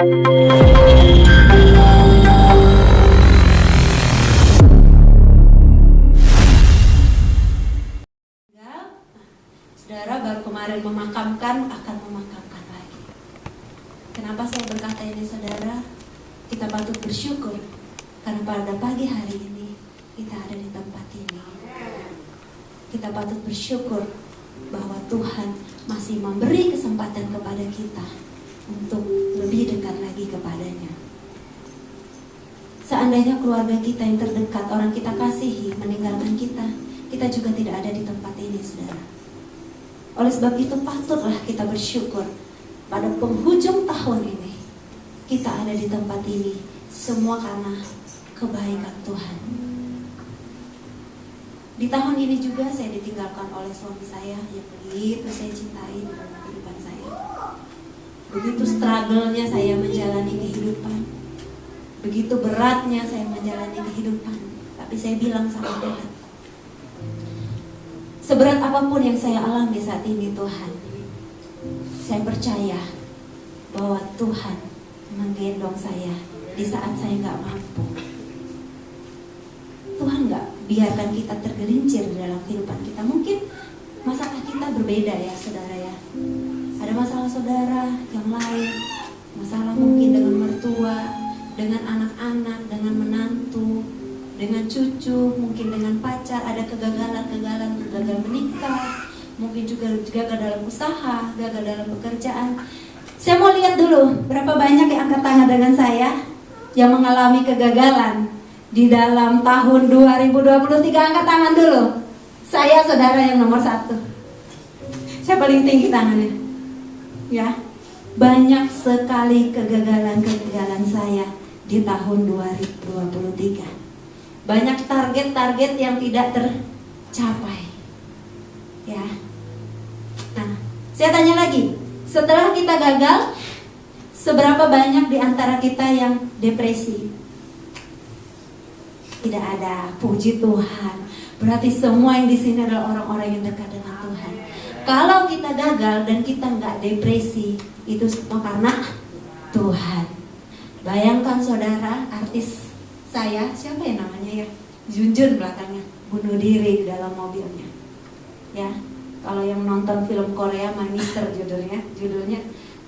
Saudara baru kemarin memakamkan, akan memakamkan lagi. Kenapa saya berkata ini saudara? Kita patut bersyukur karena pada pagi hari ini kita ada di tempat ini. Kita patut bersyukur bahwa Tuhan masih memberi kesempatan kepada kita untuk lebih dekat lagi kepadanya. Seandainya keluarga kita yang terdekat, orang kita kasihi meninggalkan kita, kita juga tidak ada di tempat ini saudara. Oleh sebab itu patutlah kita bersyukur pada penghujung tahun ini kita ada di tempat ini, semua karena kebaikan Tuhan. Di tahun ini juga saya ditinggalkan oleh suami saya yang begitu saya cintai dalam kehidupan saya. Begitu struggle-nya saya menjalani kehidupan, begitu beratnya saya menjalani kehidupan. Tapi saya bilang sama Tuhan, seberat apapun yang saya alami saat ini Tuhan, saya percaya bahwa Tuhan menggendong saya di saat saya gak mampu. Tuhan gak biarkan kita tergelincir di dalam kehidupan kita. Mungkin masalah kita berbeda ya saudara ya. Ada masalah saudara yang lain, masalah mungkin dengan mertua, dengan anak-anak, dengan menantu, dengan cucu, mungkin dengan pacar, ada kegagalan, gagal menikah, mungkin juga gagal dalam usaha, gagal dalam pekerjaan. Saya mau lihat dulu berapa banyak yang angkat tangan dengan saya yang mengalami kegagalan di dalam tahun 2023. Angkat tangan dulu. Saya saudara yang nomor 1. Saya paling tinggi tangannya. Ya, banyak sekali kegagalan saya di tahun 2023. Banyak target-target yang tidak tercapai. Ya. Nah, saya tanya lagi, setelah kita gagal, seberapa banyak di antara kita yang depresi? Tidak ada, puji Tuhan. Berarti semua yang di sini adalah orang-orang yang dekat dengan Tuhan. Kalau kita gagal dan kita nggak depresi, itu semua karena Tuhan. Bayangkan saudara, artis saya, siapa ya namanya ya? Junjun belakangnya, bunuh diri di dalam mobilnya. Ya, kalau yang nonton film Korea, My Mister judulnya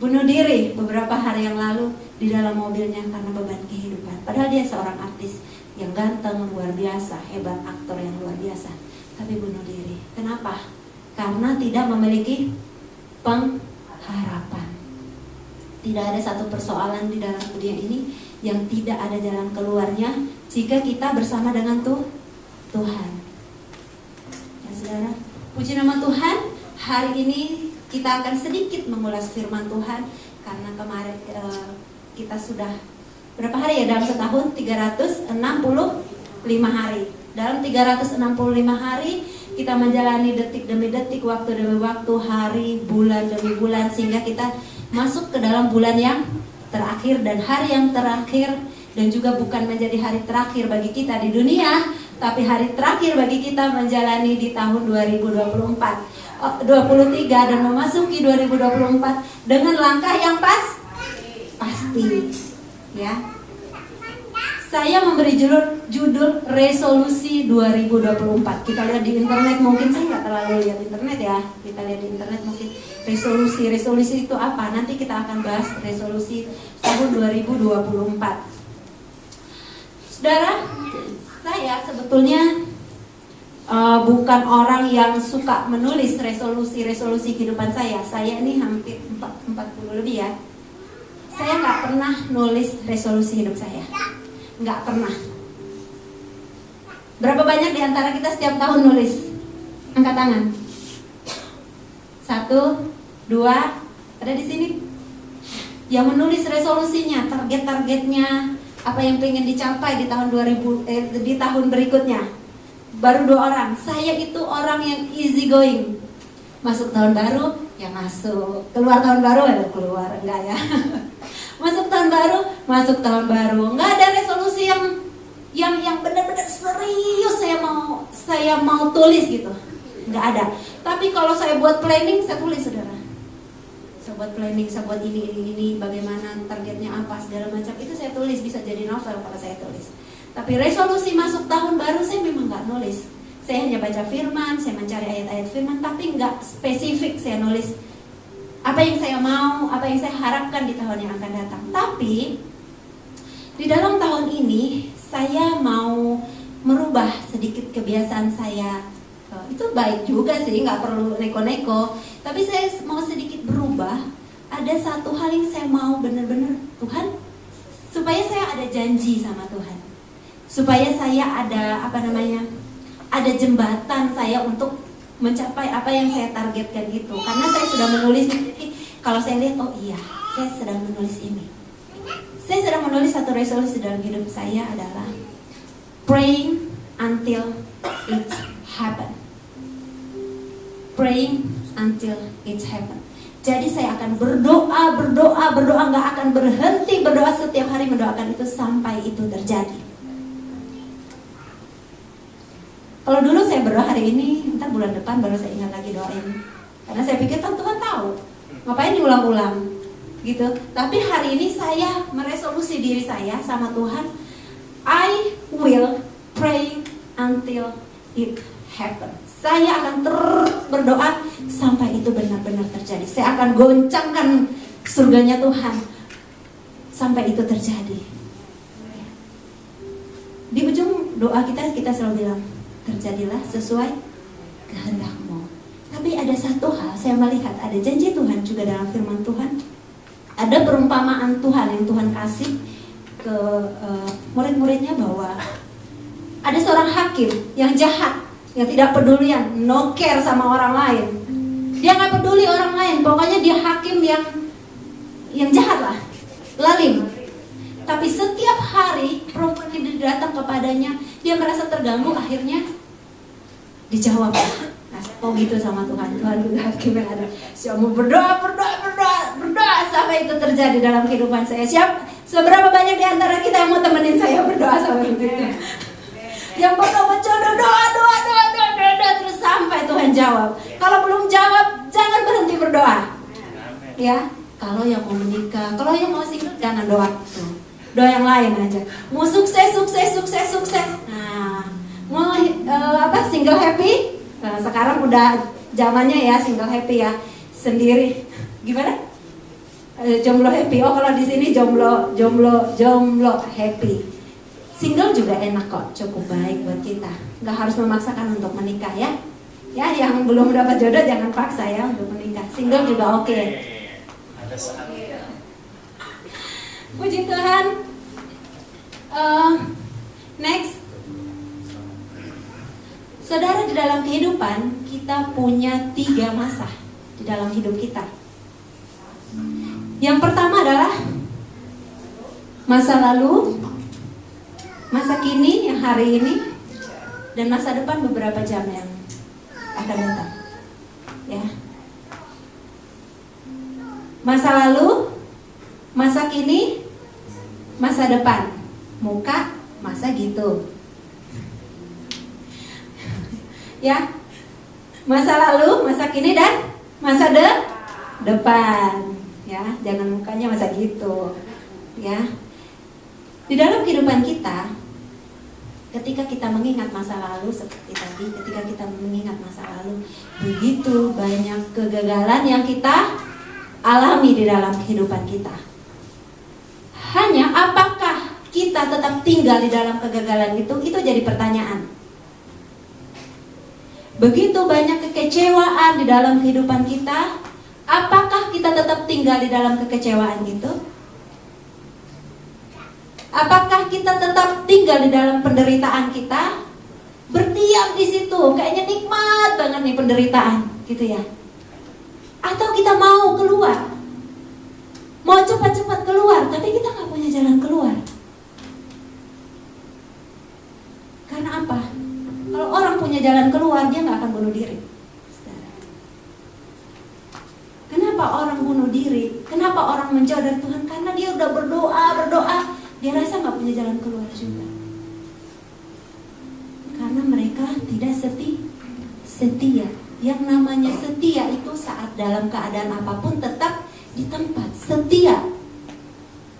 bunuh diri beberapa hari yang lalu di dalam mobilnya karena beban kehidupan. Padahal dia seorang artis yang ganteng, luar biasa, hebat, aktor yang luar biasa, tapi bunuh diri. Kenapa? Karena tidak memiliki pengharapan. Tidak ada satu persoalan di dalam dunia ini yang tidak ada jalan keluarnya jika kita bersama dengan Tuhan. Ya saudara, puji nama Tuhan. Hari ini kita akan sedikit mengulas firman Tuhan karena kemarin kita sudah berapa hari ya dalam setahun? 365 hari. Dalam 365 hari kita menjalani detik demi detik, waktu demi waktu, hari, bulan demi bulan, sehingga kita masuk ke dalam bulan yang terakhir dan hari yang terakhir, dan juga bukan menjadi hari terakhir bagi kita di dunia, tapi hari terakhir bagi kita menjalani di tahun 2023 dan memasuki 2024 dengan langkah yang pasti. Ya. Saya memberi judul resolusi 2024. Kita lihat di internet, mungkin saya nggak terlalu lihat internet ya. Kita lihat di internet mungkin resolusi itu apa? Nanti kita akan bahas resolusi tahun 2024. Saudara, saya sebetulnya bukan orang yang suka menulis resolusi kehidupan saya. Saya ini hampir 40 lebih ya. Saya nggak pernah nulis resolusi hidup saya. Nggak pernah. Berapa banyak di antara kita setiap tahun nulis? Angkat tangan. 1, 2, ada di sini. Yang menulis resolusinya, target-targetnya, apa yang pengen dicapai di tahun di tahun berikutnya. Baru 2 orang. Saya itu orang yang easy going. Masuk tahun baru, ya masuk. Keluar tahun baru, ya keluar. Enggak ya. Masuk tahun baru. Enggak ada resolusi yang benar-benar serius saya mau tulis gitu. Enggak ada. Tapi kalau saya buat planning, saya tulis saudara. saya buat planning, saya buat ini, bagaimana targetnya apa, segala macam. Itu saya tulis, bisa jadi novel kalau saya tulis. Tapi resolusi masuk tahun baru saya memang nggak nulis. Saya hanya baca firman, saya mencari ayat-ayat firman, tapi nggak spesifik saya nulis apa yang saya mau, apa yang saya harapkan di tahun yang akan datang. Tapi di dalam tahun ini saya mau merubah sedikit kebiasaan saya. Itu baik juga sih, nggak perlu neko-neko. Tapi saya mau sedikit berubah. Ada satu hal yang saya mau benar-benar, Tuhan, supaya saya ada janji sama Tuhan, supaya saya ada ada jembatan saya untuk mencapai apa yang saya targetkan itu. Karena saya sudah menulis, jadi kalau saya lihat, oh iya, saya sedang menulis ini. Saya sedang menulis satu resolusi dalam hidup saya adalah praying until it happen. Praying until it happen. Jadi saya akan berdoa, nggak akan berhenti berdoa, setiap hari mendoakan itu sampai itu terjadi. Kalau dulu saya berdoa hari ini, ntar bulan depan baru saya ingat lagi doa ini. Karena saya pikir Tuhan tahu, ngapain diulang-ulang gitu. Tapi hari ini saya meresolusi diri saya sama Tuhan, I will pray until it happen. Saya akan terus berdoa sampai itu benar-benar terjadi. Saya akan goncangkan surganya Tuhan sampai itu terjadi. Di ujung doa kita selalu bilang, terjadilah sesuai kehendak-Mu. Tapi ada satu hal, saya melihat ada janji Tuhan juga dalam firman Tuhan. Ada perumpamaan Tuhan yang Tuhan kasih ke murid-muridnya bahwa ada seorang hakim yang jahat, yang tidak pedulian, no care sama orang lain. Dia nggak peduli orang lain, pokoknya dia hakim yang jahat lah, lalim. Tapi setiap hari perempuan ini datang kepadanya, dia merasa terganggu, akhirnya dijawab. Nah, saya mau gitu sama Tuhan. Tuhan juga hakim yang ada. Saya mau berdoa sampai itu terjadi dalam kehidupan saya. Seberapa banyak di antara kita yang mau temenin saya berdoa sampai itu? Yang betul-betul doa terus sampai Tuhan jawab. Kalau belum jawab, jangan berhenti berdoa. Ya, kalau yang mau menikah, kalau yang mau single, jangan doa itu. Doa yang lain aja. Mau sukses. Nah, mau single happy? Nah, sekarang udah zamannya ya single happy ya, sendiri. Gimana? Jomblo happy. Oh, kalau di sini jomblo happy. Single juga enak kok, cukup baik buat kita. Nggak harus memaksakan untuk menikah ya. Ya, yang belum dapat jodoh jangan paksa ya untuk menikah. Single juga oke. Ada saatnya. Puji Tuhan. Next, saudara, di dalam kehidupan kita punya 3 masa di dalam hidup kita. Yang pertama adalah masa lalu, masa kini yang hari ini, dan masa depan beberapa jam yang akan datang. Ya. Masa lalu, masa kini, masa depan. Muka, masa gitu. Ya. Masa lalu, masa kini, dan masa depan. Ya, jangan mukanya masa gitu. Ya. Di dalam kehidupan kita, ketika kita mengingat masa lalu seperti tadi, ketika kita mengingat masa lalu, begitu banyak kegagalan yang kita alami di dalam kehidupan kita. Hanya apakah kita tetap tinggal di dalam kegagalan itu jadi pertanyaan. Begitu banyak kekecewaan di dalam kehidupan kita, apakah kita tetap tinggal di dalam kekecewaan itu? Apakah kita tetap tinggal di dalam penderitaan kita? Berdiam di situ, kayaknya nikmat banget nih penderitaan, gitu ya. Atau kita mau keluar, mau cepat-cepat keluar, tapi kita nggak punya jalan keluar. Karena apa? Kalau orang punya jalan keluar, dia nggak akan bunuh diri. Kenapa orang bunuh diri? Kenapa orang menjauh dari Tuhan? Karena dia udah berdoa, dia rasa nggak punya jalan keluar juga. Karena mereka tidak setia. Yang namanya setia itu saat dalam keadaan apapun tetap di tempat, setia.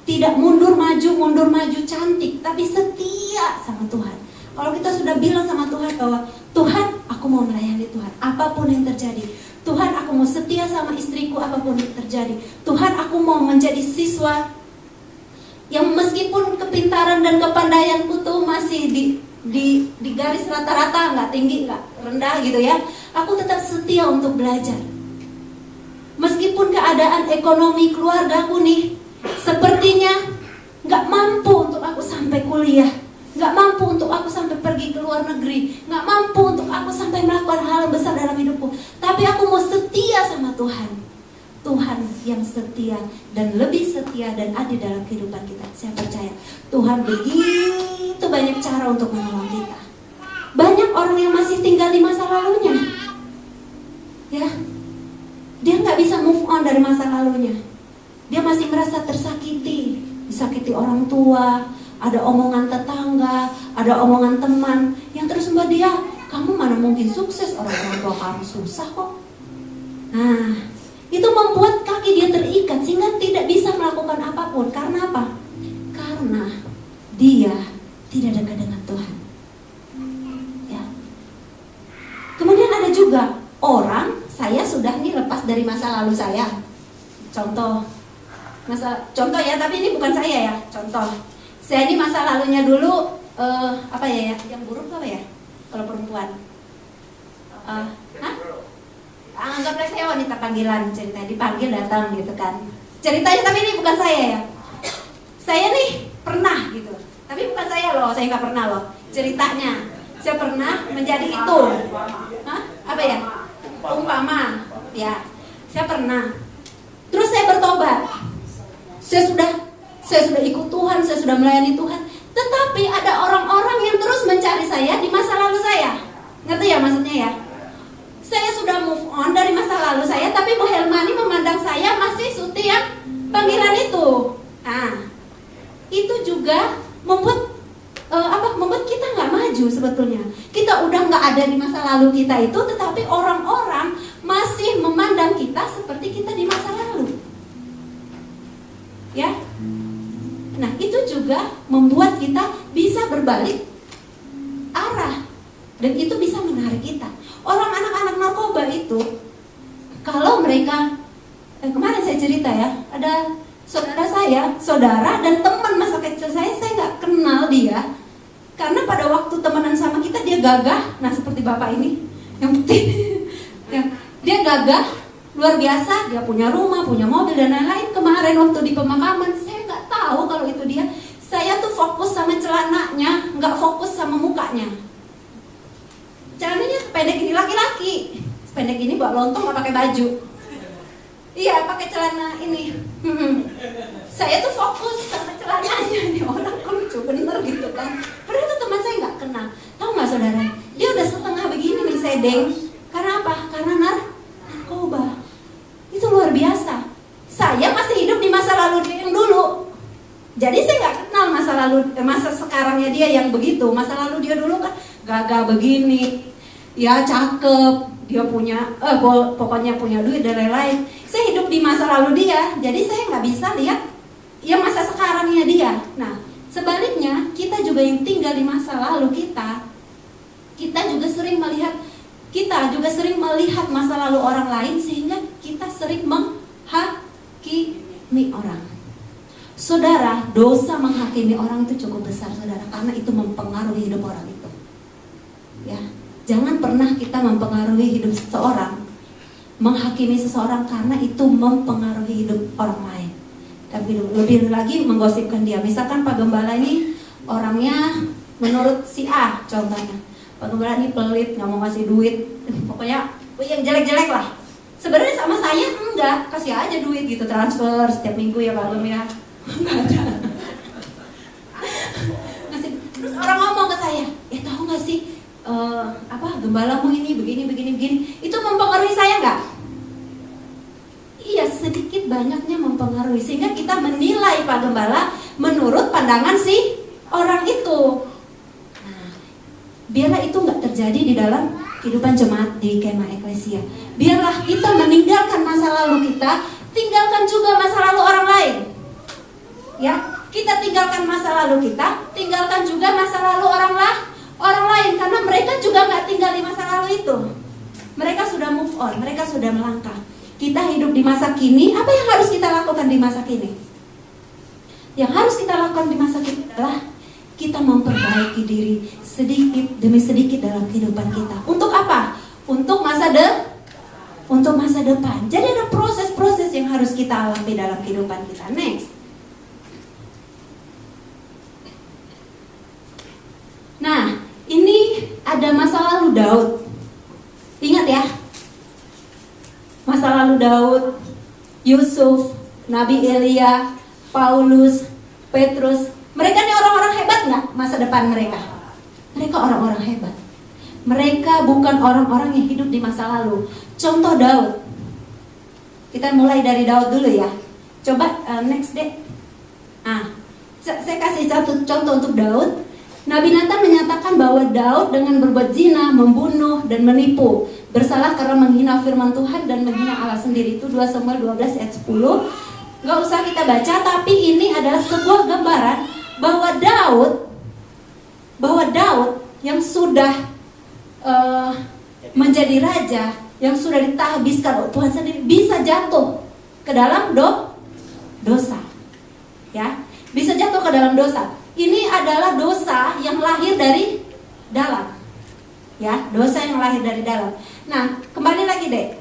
Tidak mundur maju cantik, tapi setia sama Tuhan. Kalau kita sudah bilang sama Tuhan bahwa Tuhan, aku mau melayani Tuhan, apapun yang terjadi. Tuhan, aku mau setia sama istriku, apapun yang terjadi. Tuhan, aku mau menjadi siswa yang meskipun kepintaran dan kepandaianku tuh masih di garis rata-rata, nggak tinggi, nggak rendah gitu ya. Aku tetap setia untuk belajar. Meskipun keadaan ekonomi keluargaku nih sepertinya nggak mampu untuk aku sampai kuliah, nggak mampu untuk aku sampai pergi ke luar negeri, nggak mampu untuk aku sampai melakukan hal yang besar dalam hidupku. Tapi aku mau setia sama Tuhan. Tuhan yang setia dan lebih setia dan adil dalam kehidupan kita. Saya percaya Tuhan begitu banyak cara untuk menolong kita. Banyak orang yang masih tinggal di masa lalunya, ya, dia nggak bisa move on dari masa lalunya. Dia masih merasa tersakiti, disakiti orang tua, ada omongan tetangga, ada omongan teman yang terus membuat dia, kamu mana mungkin sukses, orang tua kamu susah kok. Nah, itu membuat kaki dia terikat sehingga tidak bisa melakukan apapun. Karena apa? Karena dia tidak dekat dengan Tuhan. Ya. Kemudian ada juga orang, saya sudah nih lepas dari masa lalu saya. Contoh ya, tapi ini bukan saya ya. Contoh, saya ini masa lalunya dulu apa ya? Yang buruk apa ya? Kalau perempuan, anggaplah saya wanita panggilan, cerita dipanggil datang gitu kan. Ceritanya, tapi ini bukan saya ya. Saya nih pernah gitu, tapi bukan saya loh, saya nggak pernah loh. Ceritanya, saya pernah menjadi itu. Apa ya? Umpama, ya. Saya pernah. Terus saya bertobat. Saya sudah ikut Tuhan, saya sudah melayani Tuhan. Tetapi ada orang-orang yang terus mencari saya di masa lalu saya. Ngerti ya maksudnya ya? Saya sudah move on dari masa lalu saya, tapi Bu Helmani memandang saya masih Suti yang panggilan itu. Nah, itu juga membuat membuat kita nggak maju sebetulnya. Kita udah nggak ada di masa lalu kita itu, tetapi orang-orang masih memandang kita seperti kita di masa lalu. Ya, nah itu juga membuat kita bisa berbalik arah dan itu bisa menarik kita. Orang anak-anak narkoba itu, kalau mereka kemarin saya cerita ya, ada saudara dan teman masa kecil saya nggak kenal dia, karena pada waktu temenan sama kita dia gagah, nah seperti bapak ini yang putih, ya, dia gagah. Luar biasa, dia punya rumah, punya mobil dan lain-lain. Kemarin waktu di pemakaman, saya nggak tahu kalau itu dia. Saya tuh fokus sama celananya, nggak fokus sama mukanya. Celananya pendek ini laki-laki, pendek ini bawa lontong nggak pakai baju. Iya, pakai celana ini. Saya tuh fokus sama celananya. Nih orang kok lucu bener gitu kan. Padahal itu teman saya nggak kenal. Tahu nggak saudara? Dia udah setengah begini nih sedeng. Karena apa? Karena narkoba. Itu luar biasa. Saya masih hidup di masa lalu dia yang dulu. Jadi saya nggak kenal masa sekarangnya dia yang begitu. Masa lalu dia dulu kan gagah begini, ya cakep, dia punya pokoknya punya duit dan lain-lain. Saya hidup di masa lalu dia, jadi saya nggak bisa lihat ya masa sekarangnya dia. Nah, sebaliknya kita juga yang tinggal di masa lalu kita juga sering melihat masa lalu orang lain sehingga kita sering menghakimi orang. Saudara, dosa menghakimi orang itu cukup besar, saudara, karena itu mempengaruhi hidup orang itu. Ya, jangan pernah kita mempengaruhi hidup seseorang, menghakimi seseorang karena itu mempengaruhi hidup orang lain. Tapi lebih lagi menggosipkan dia. Misalkan Pak Gembala ini orangnya menurut si A contohnya. Pak Gembala ini pelit, nggak mau kasih duit, pokoknya yang jelek-jelek lah. Sebenarnya sama saya enggak, kasih aja duit gitu, transfer setiap minggu ya Pak Gembala. Nggak ada. Terus orang ngomong ke saya, tahu nggak sih gembalamu ini begini. Itu mempengaruhi saya nggak? Iya, sedikit banyaknya mempengaruhi sehingga kita menilai Pak Gembala menurut pandangan si orang itu. Biarlah itu nggak terjadi di dalam kehidupan jemaat di Kemah Eklesia. Biarlah kita meninggalkan masa lalu kita tinggalkan juga masa lalu orang lain. Ya, kita tinggalkan masa lalu kita, tinggalkan juga masa lalu orang lain, karena mereka juga nggak tinggal di masa lalu itu. Mereka sudah move on, mereka sudah melangkah. Kita hidup di masa kini, apa yang harus kita lakukan di masa kini? Yang harus kita lakukan di masa kini adalah kita memperbaiki diri sedikit demi sedikit dalam kehidupan kita. Untuk apa? Untuk masa depan. Jadi ada proses-proses yang harus kita alami dalam kehidupan kita. Next. Nah, ini ada masa lalu Daud. Ingat ya, masa lalu Daud, Yusuf, Nabi Elia, Paulus, Petrus. Mereka ini orang-orang hebat nggak masa depan mereka? Mereka orang-orang hebat. Mereka bukan orang-orang yang hidup di masa lalu. Contoh Daud. Kita mulai dari Daud dulu ya. Coba next deh. Saya kasih satu contoh untuk Daud. Nabi Nathan menyatakan bahwa Daud dengan berbuat zina, membunuh, dan menipu bersalah karena menghina firman Tuhan dan menghina Allah sendiri. Itu 2 Samuel 12 ayat 10. Gak usah kita baca, tapi ini adalah sebuah gambaran bahwa Daud yang sudah menjadi raja, yang sudah ditahbiskan oleh Tuhan sendiri, bisa jatuh ke dalam dosa. Ya, bisa jatuh ke dalam dosa. Ini adalah dosa yang lahir dari dalam. Ya, dosa yang lahir dari dalam. Nah, kembali lagi deh.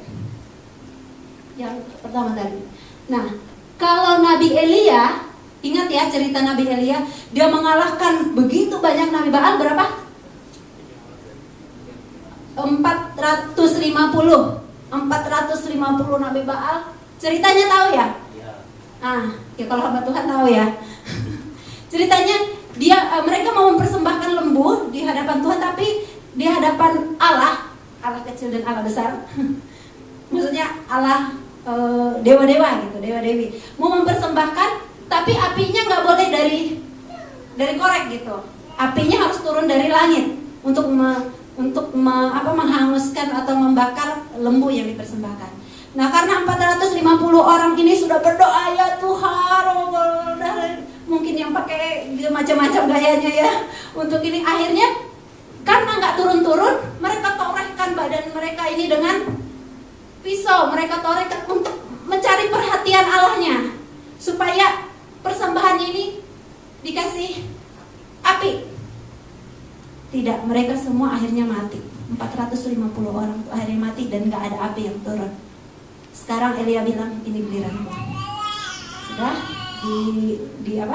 Yang pertama tadi. Nah, kalau Nabi Elia, ingat ya cerita Nabi Elia, dia mengalahkan begitu banyak Nabi Baal, berapa? 450 Nabi Baal. Ceritanya tahu ya? Ya kalau hamba Tuhan tahu ya. Ceritanya mereka mau mempersembahkan lembu di hadapan Tuhan, tapi di hadapan Allah kecil dan Allah besar. Maksudnya Allah dewa-dewa gitu, dewa-dewi. Mau mempersembahkan, tapi apinya nggak boleh dari korek gitu. Apinya harus turun dari langit untuk menghanguskan atau membakar lembu yang dipersembahkan. Nah, karena 450 orang ini sudah berdoa, ya Tuhan, mungkin yang pakai macam-macam gayanya ya untuk ini, akhirnya karena nggak turun-turun, mereka torehkan badan mereka ini dengan pisau. Mereka torehkan untuk mencari perhatian Allahnya, supaya persembahan ini dikasih api. Tidak, mereka semua akhirnya mati. 450 orang akhirnya mati dan nggak ada api yang turun. Sekarang Elia bilang, ini giliranku. Sudah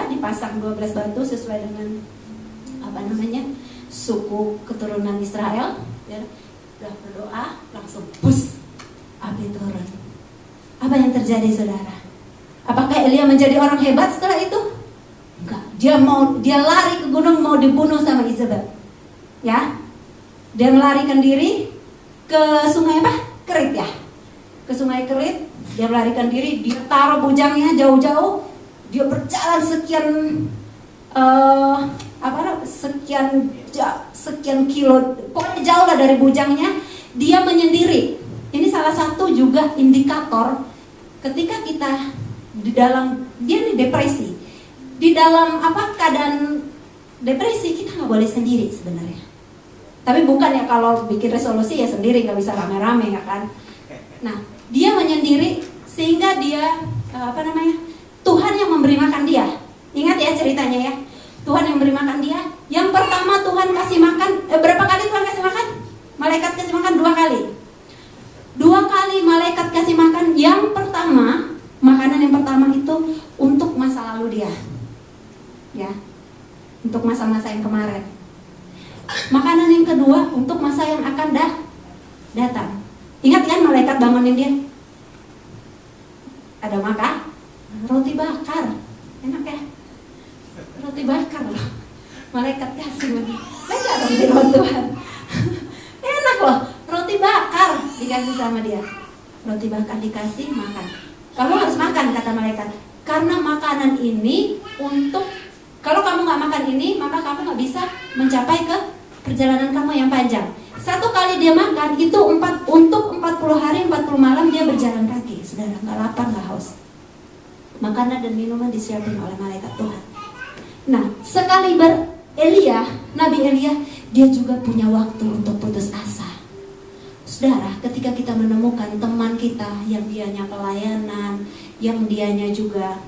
dipasang 12 batu sesuai dengan suku keturunan Israel. Ya, udah berdoa, langsung bus, api turun. Apa yang terjadi, saudara? Apakah Elia menjadi orang hebat setelah itu? Enggak. Dia lari ke gunung, mau dibunuh sama Izebel. Ya, dia melarikan diri ke sungai Kerit ya. Ke sungai Kerit, dia melarikan diri, dia taruh bujangnya jauh-jauh, dia berjalan sekian kilo, pokoknya jauh lah dari bujangnya, dia menyendiri. Ini salah satu juga indikator ketika kita dia depresi. Di dalam keadaan depresi, kita nggak boleh sendiri sebenarnya. Tapi bukan ya kalau bikin resolusi ya sendiri, nggak bisa rame-rame ya kan. Nah, dia menyendiri sehingga dia Tuhan yang memberi makan dia. Ingat ya ceritanya ya. Tuhan yang memberi makan dia. Yang pertama Tuhan kasih makan, berapa kali Tuhan kasih makan? Malaikat kasih makan 2 kali. 2 kali malaikat kasih makan. Yang pertama, makanan yang pertama itu untuk masa lalu dia. Ya. Untuk masa-masa yang kemarin. Makanan yang kedua untuk masa yang akan datang. Ingat kan malaikat bangunin dia? Ada makan roti bakar. Enak ya? Roti bakar loh. Malaikat kasih. Baca dong firman Tuhan. Enak loh, roti bakar dikasih sama dia. Roti bakar dikasih, makan. Kamu harus makan, kata malaikat. Karena makanan ini kalau kamu nggak makan ini, maka kamu nggak bisa mencapai ke perjalanan kamu yang panjang. 1 kali dia makan itu untuk 40 hari 40 malam dia berjalan kaki. Saudara, nggak lapar, nggak haus. Makanan dan minuman disiapin oleh malaikat Tuhan. Nah, sekaliber Elia, Nabi Elia, dia juga punya waktu untuk putus asa. Saudara, ketika kita menemukan teman kita yang dianya pelayanan, yang dianya juga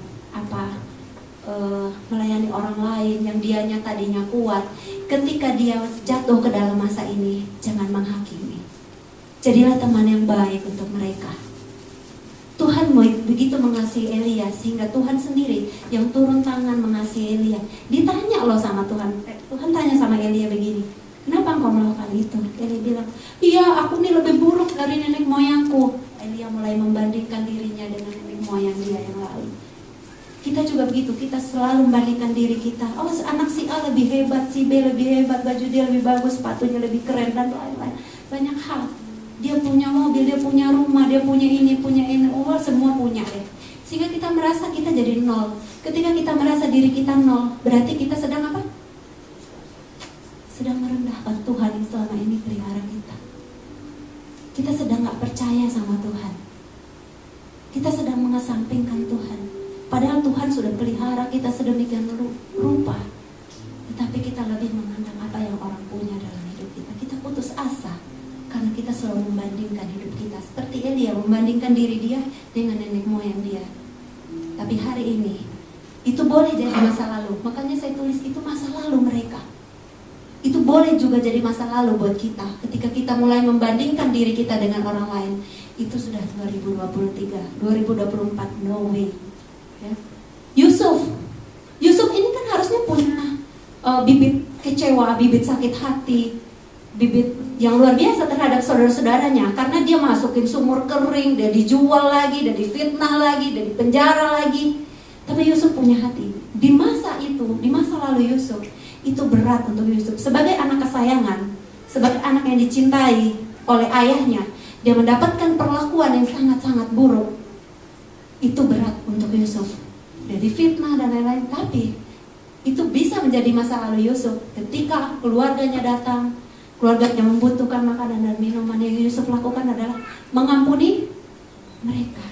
melayani orang lain, yang dianya tadinya kuat, ketika dia jatuh ke dalam masa ini, jangan menghakimi. Jadilah teman yang baik untuk mereka. Tuhan begitu mengasihi Elia sehingga Tuhan sendiri yang turun tangan mengasihi Elia. Ditanya loh sama Tuhan, Tuhan tanya sama Elia begini, kenapa engkau melakukan itu? Elia bilang, iya aku nih lebih buruk dari nenek moyangku. Elia mulai membandingkan dirinya dengan nenek moyang dia yang lalu. Kita juga begitu, kita selalu membandingkan diri kita. Oh, anak si A lebih hebat, si B lebih hebat, baju dia lebih bagus, sepatunya lebih keren, dan lain-lain. Banyak hal. Dia punya mobil, dia punya rumah, dia punya ini, oh semua punya deh. Sehingga kita merasa kita jadi nol. Ketika kita merasa diri kita nol, berarti kita sedang apa? Sedang merendahkan Tuhan yang selama ini pelihara kita. Kita sedang gak percaya sama Tuhan. Kita sedang mengesampingkan Tuhan. Padahal Tuhan sudah pelihara kita sedemikian rupa. Tetapi kita lebih memandang apa yang orang punya dalam hidup kita. Kita putus asa karena kita selalu membandingkan hidup kita. Seperti Elia membandingkan diri dia dengan nenek moyang dia. Tapi hari ini itu boleh jadi masa lalu. Makanya saya tulis itu masa lalu mereka. Itu boleh juga jadi masa lalu buat kita. Ketika kita mulai membandingkan diri kita dengan orang lain. Itu sudah 2023, 2024, no way ya. Yusuf ini kan harusnya punya bibit kecewa, bibit sakit hati, bibit yang luar biasa terhadap saudara-saudaranya. Karena dia masukin sumur kering, dia dijual lagi, dia difitnah lagi, dia dipenjara lagi. Tapi Yusuf punya hati. Di masa itu, di masa lalu Yusuf, itu berat untuk Yusuf. Sebagai anak kesayangan, sebagai anak yang dicintai oleh ayahnya, dia mendapatkan perlakuan yang sangat-sangat buruk. Itu berat untuk Yusuf. Dia difitnah dan lain-lain. Tapi itu bisa menjadi masa lalu Yusuf. Ketika keluarganya datang, keluarganya membutuhkan makanan dan minuman, yang Yusuf lakukan adalah mengampuni mereka.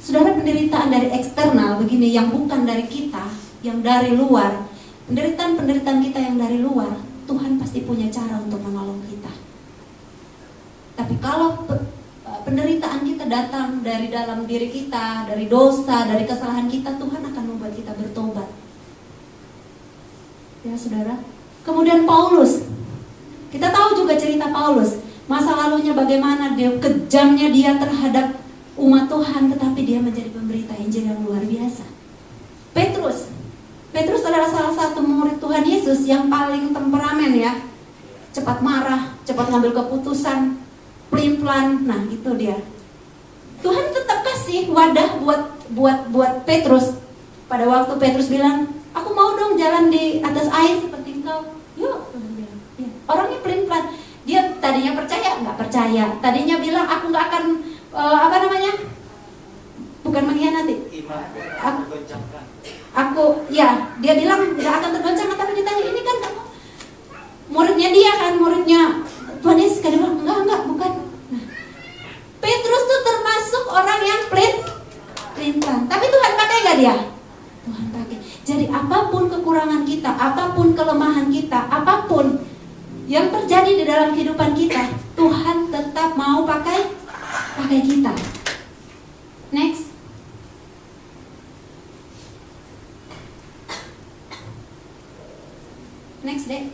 Saudara, penderitaan dari eksternal begini, yang bukan dari kita, yang dari luar, penderitaan kita yang dari luar, Tuhan pasti punya cara untuk menolong kita. Tapi kalau penderitaan kita datang dari dalam diri kita, dari dosa, dari kesalahan kita, Tuhan akan membuat kita bertobat. Ya saudara. Kemudian Paulus, kita tahu juga cerita Paulus, masa lalunya bagaimana dia kejamnya dia terhadap umat Tuhan, tetapi dia menjadi pemberita Injil yang luar biasa. Petrus adalah salah satu murid Tuhan Yesus yang paling temperamen ya, cepat marah, cepat ngambil keputusan, pelin-pelan. Nah itu dia. Tuhan tetap kasih wadah buat Petrus. Pada waktu Petrus bilang, aku mau dong jalan di atas air seperti engkau. Yuk, Tuhan bilang. Ya. Orangnya pelin-pelan. Dia tadinya percaya, nggak percaya. Tadinya bilang aku nggak akan bukan mengkhianati. Dia bilang nggak akan tergoncang. Tapi ditanya, ini kan muridnya dia kan, muridnya Tuhan Yesus. Dia bilang enggak, bukan. Nah, Petrus tuh termasuk orang yang pelin-pelan. Tapi Tuhan pakai nggak dia? Tuhan pakai. Jadi apapun kekurangan kita, apapun kelemahan kita, apapun yang terjadi di dalam kehidupan kita, Tuhan tetap mau pakai kita. Next. Next deh.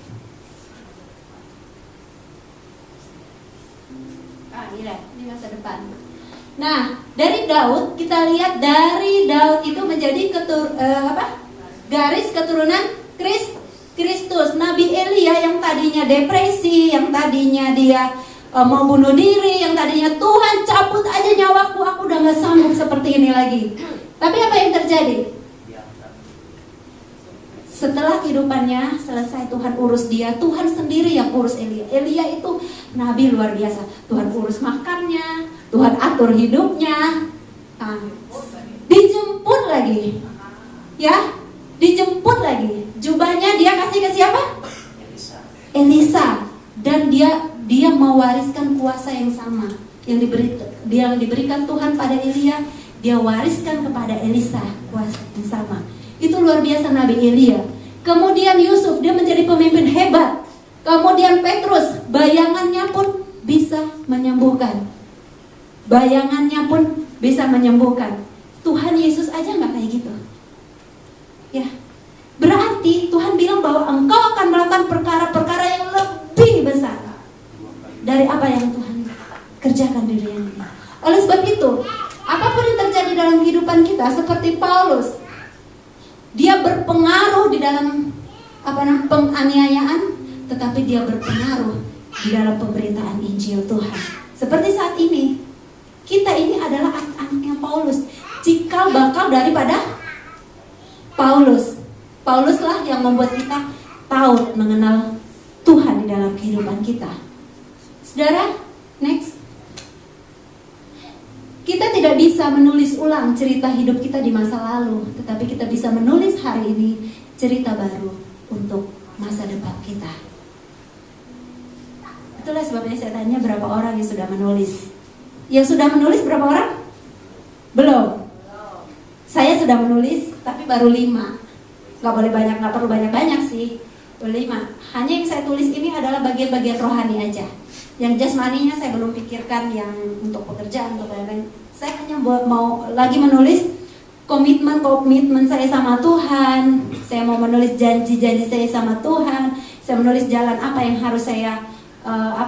Ini masa depan. Nah, dari Daud kita lihat, dari Daud itu menjadi garis keturunan Kristus. Nabi Elia yang tadinya depresi, yang tadinya dia mau bunuh diri, yang tadinya Tuhan cabut aja nyawaku, aku udah gak sanggup seperti ini lagi. Tapi apa yang terjadi? Setelah kehidupannya selesai, Tuhan urus dia. Tuhan sendiri yang urus Elia. Elia itu nabi luar biasa. Tuhan urus makannya, Tuhan atur hidupnya. Dijemput lagi. Ya, dijemput lagi. Jubahnya dia kasih ke siapa? Elisa. Dan dia mewariskan kuasa yang sama. yang diberikan Tuhan pada Elia, dia wariskan kepada Elisa kuasa yang sama. Itu luar biasa Nabi Elia. Kemudian Yusuf, dia menjadi pemimpin hebat. Kemudian Petrus, bayangannya pun bisa menyembuhkan. Bayangannya pun bisa menyembuhkan. Tuhan Yesus aja nggak kayak gitu. Ya, berarti Tuhan bilang bahwa engkau akan melakukan perkara-perkara yang lebih besar dari apa yang Tuhan kerjakan di dunia ini. Oleh sebab itu, apapun yang terjadi dalam kehidupan kita, seperti Paulus, dia berpengaruh di dalam penganiayaan, tetapi dia berpengaruh di dalam pemberitaan Injil Tuhan. Seperti saat ini, kita ini adalah anak-anaknya Paulus, cikal bakal daripada Paulus. Pauluslah yang membuat kita tahu mengenal Tuhan di dalam kehidupan kita. Saudara, next. Kita tidak bisa menulis ulang cerita hidup kita di masa lalu, tetapi kita bisa menulis hari ini cerita baru untuk masa depan kita. Itulah sebabnya saya tanya berapa orang yang sudah menulis. Yang sudah menulis berapa orang? Belum. Saya sudah menulis, tapi baru 5. Gak boleh banyak, gak perlu banyak-banyak sih. Baru 5. Hanya yang saya tulis ini adalah bagian-bagian rohani aja. Yang jasmaninya saya belum pikirkan, yang untuk pekerjaan, untuk lain-lain. Saya hanya mau lagi menulis komitmen saya sama Tuhan. Saya mau menulis janji-janji saya sama Tuhan. Saya menulis jalan apa yang harus saya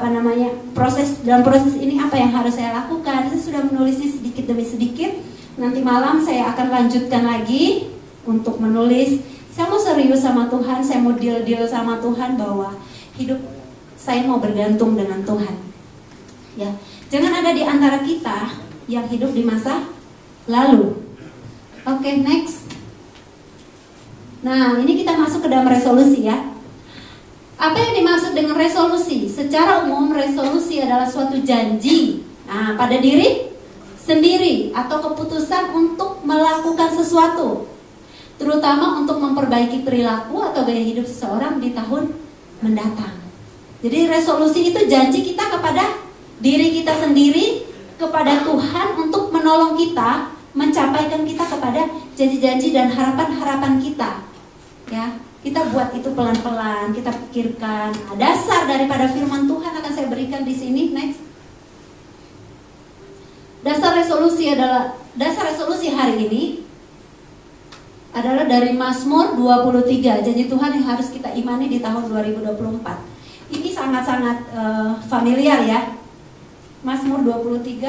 dalam proses ini apa yang harus saya lakukan. Saya sudah menulisnya sedikit demi sedikit. Nanti malam saya akan lanjutkan lagi untuk menulis. Saya mau serius sama Tuhan, saya mau deal sama Tuhan bahwa hidup saya mau bergantung dengan Tuhan. Ya, jangan ada di antara kita yang hidup di masa lalu. Oke, next. Nah, ini kita masuk ke dalam resolusi ya. Apa yang dimaksud dengan resolusi? Secara umum resolusi adalah suatu janji pada diri sendiri atau keputusan untuk melakukan sesuatu, terutama untuk memperbaiki perilaku atau gaya hidup seseorang di tahun mendatang. Jadi resolusi itu janji kita kepada diri kita sendiri, kepada Tuhan untuk menolong kita, mencapaikan kita kepada janji-janji dan harapan-harapan kita. Ya, kita buat itu pelan-pelan, kita pikirkan. Dasar daripada firman Tuhan akan saya berikan di sini. Next. Dasar resolusi hari ini adalah dari Mazmur 23, janji Tuhan yang harus kita imani di tahun 2024. Ini sangat-sangat familiar ya. Mazmur 23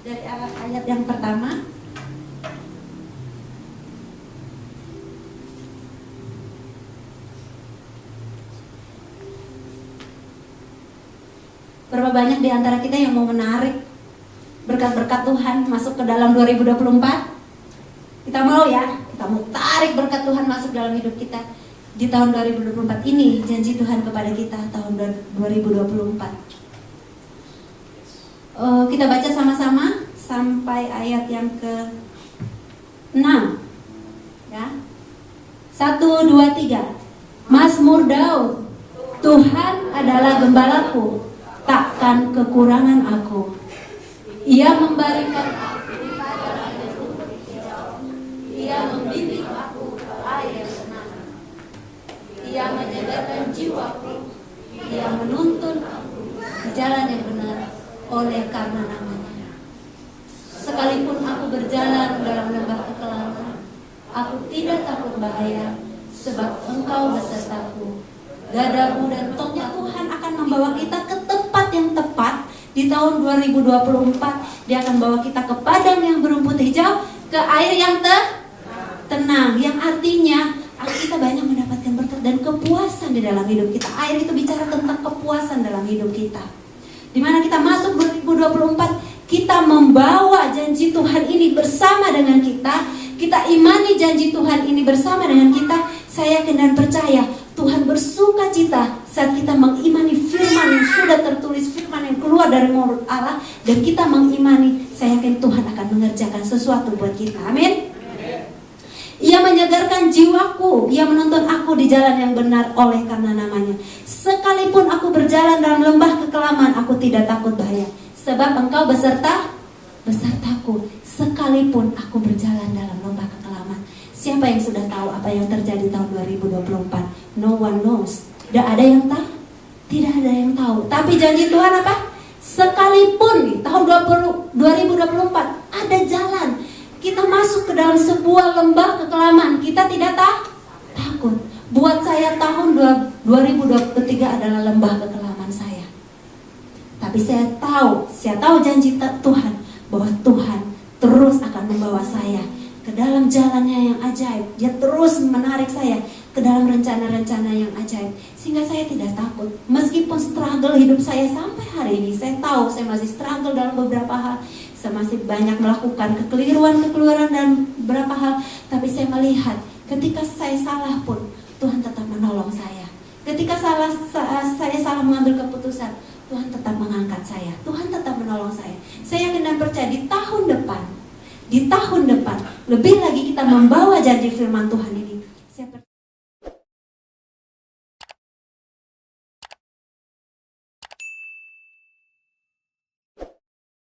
dari ayat yang pertama. Berapa banyak di antara kita yang mau menarik berkat-berkat Tuhan masuk ke dalam 2024? Kita mau ya, kita mau tarik berkat Tuhan masuk dalam hidup kita di tahun 2024 ini. Janji Tuhan kepada kita tahun 2024. Kita baca sama-sama sampai ayat yang ke-6 ya. 1, 2, 3. Mazmur Daud. Tuhan adalah gembalaku, takkan kekurangan aku. Ia membaringkan aku di padang yang rumput hijau. Ia membimbing aku ke air tenang. Ia menyegarkan jiwaku. Ia menuntun aku di jalan yang benar oleh karena namanya. Sekalipun aku berjalan dalam lembah kekelaman, aku tidak takut bahaya, sebab Engkau besertaku. Gadamu dan tongnya Tuhan akan membawa kita ke tempat yang tepat di tahun 2024. Dia akan bawa kita ke padang yang berumput hijau, ke air yang tenang, yang artinya kita banyak mendapatkan berkat dan kepuasan di dalam hidup kita. Air itu bicara tentang kepuasan dalam hidup kita. Dimana kita masuk 2024, kita membawa janji Tuhan ini bersama dengan kita. Kita imani janji Tuhan ini bersama dengan kita. Saya yakin dan percaya Tuhan bersuka cita saat kita mengimani firman yang sudah tertulis, firman yang keluar dari mulut Allah, dan kita mengimani, saya yakin Tuhan akan mengerjakan sesuatu buat kita. Amin. Ia menyegarkan jiwaku. Ia menuntun aku di jalan yang benar oleh karena namanya. Sekalipun aku berjalan dalam lembah kekelaman, aku tidak takut bahaya, sebab engkau besertaku. Sekalipun aku berjalan dalam lembah kekelaman. Siapa yang sudah tahu apa yang terjadi tahun 2024? No one knows. Tidak ada yang tahu. Tidak ada yang tahu. Tapi janji Tuhan apa? Sekalipun di tahun 2024 ada jalan, kita masuk ke dalam sebuah lembah kekelaman, kita tidak takut. Buat saya tahun 2023 adalah lembah kekelaman saya. Tapi saya tahu janji Tuhan bahwa Tuhan terus akan membawa saya ke dalam jalannya yang ajaib. Dia terus menarik saya ke dalam rencana-rencana yang ajaib, sehingga saya tidak takut. Meskipun struggle hidup saya sampai hari ini, saya tahu saya masih struggle dalam beberapa hal. Saya masih banyak melakukan kekeliruan dan beberapa hal. Tapi saya melihat ketika saya salah pun Tuhan tetap menolong saya. Ketika saya salah mengambil keputusan, Tuhan tetap mengangkat saya. Tuhan tetap menolong saya. Saya yakin dan percaya di tahun depan lebih lagi kita membawa janji firman Tuhan